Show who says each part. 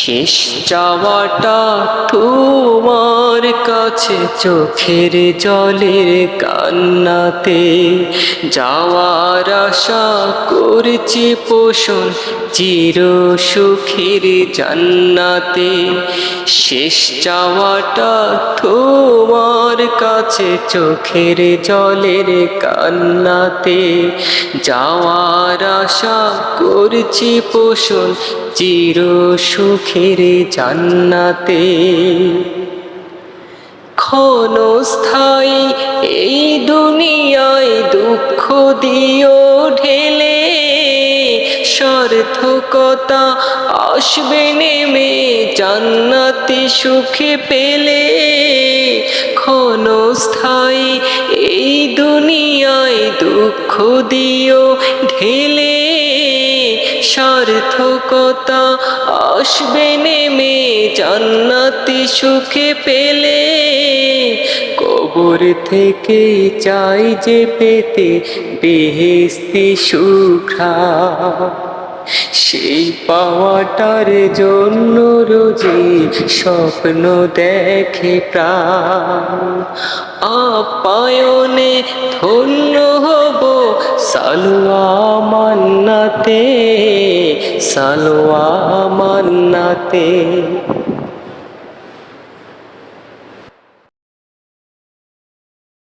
Speaker 1: শেষ চাওয়াটা তোমার কাছে চোখের জলের কান্নাতে, যাওয়ার আশা করছি পোষণ চির সুখের জান্নাতে। শেষ চাওয়াটা তোমার কাছে চোখের জলের কান্নাতে, যাওয়ার আশা করছি পোষণ চির সুখের জান্নাতে। ক্ষণস্থায়ী এই দুনিয়ায় দুঃখ দিও ঢেলে, সার্থকতা আসবে নেমে জান্নাতি সুখে পেলে। ক্ষণস্থায়ী এই দুনিয়ায় দুঃখ দিও ঢেলে, সার্থকতা আসবে নেমে জান্নাতি সুখে পেলে। কবর থেকে চাই যে পেতে বেহেশতি সুঘ্রাণ, সেই পাওয়াটার জন্য রোজে স্বপ্ন দেখে প্রাণ। আপ্যায়নে ধন্য হব সালোয়া মান্নাতে, সালোয়া মান্নাতে।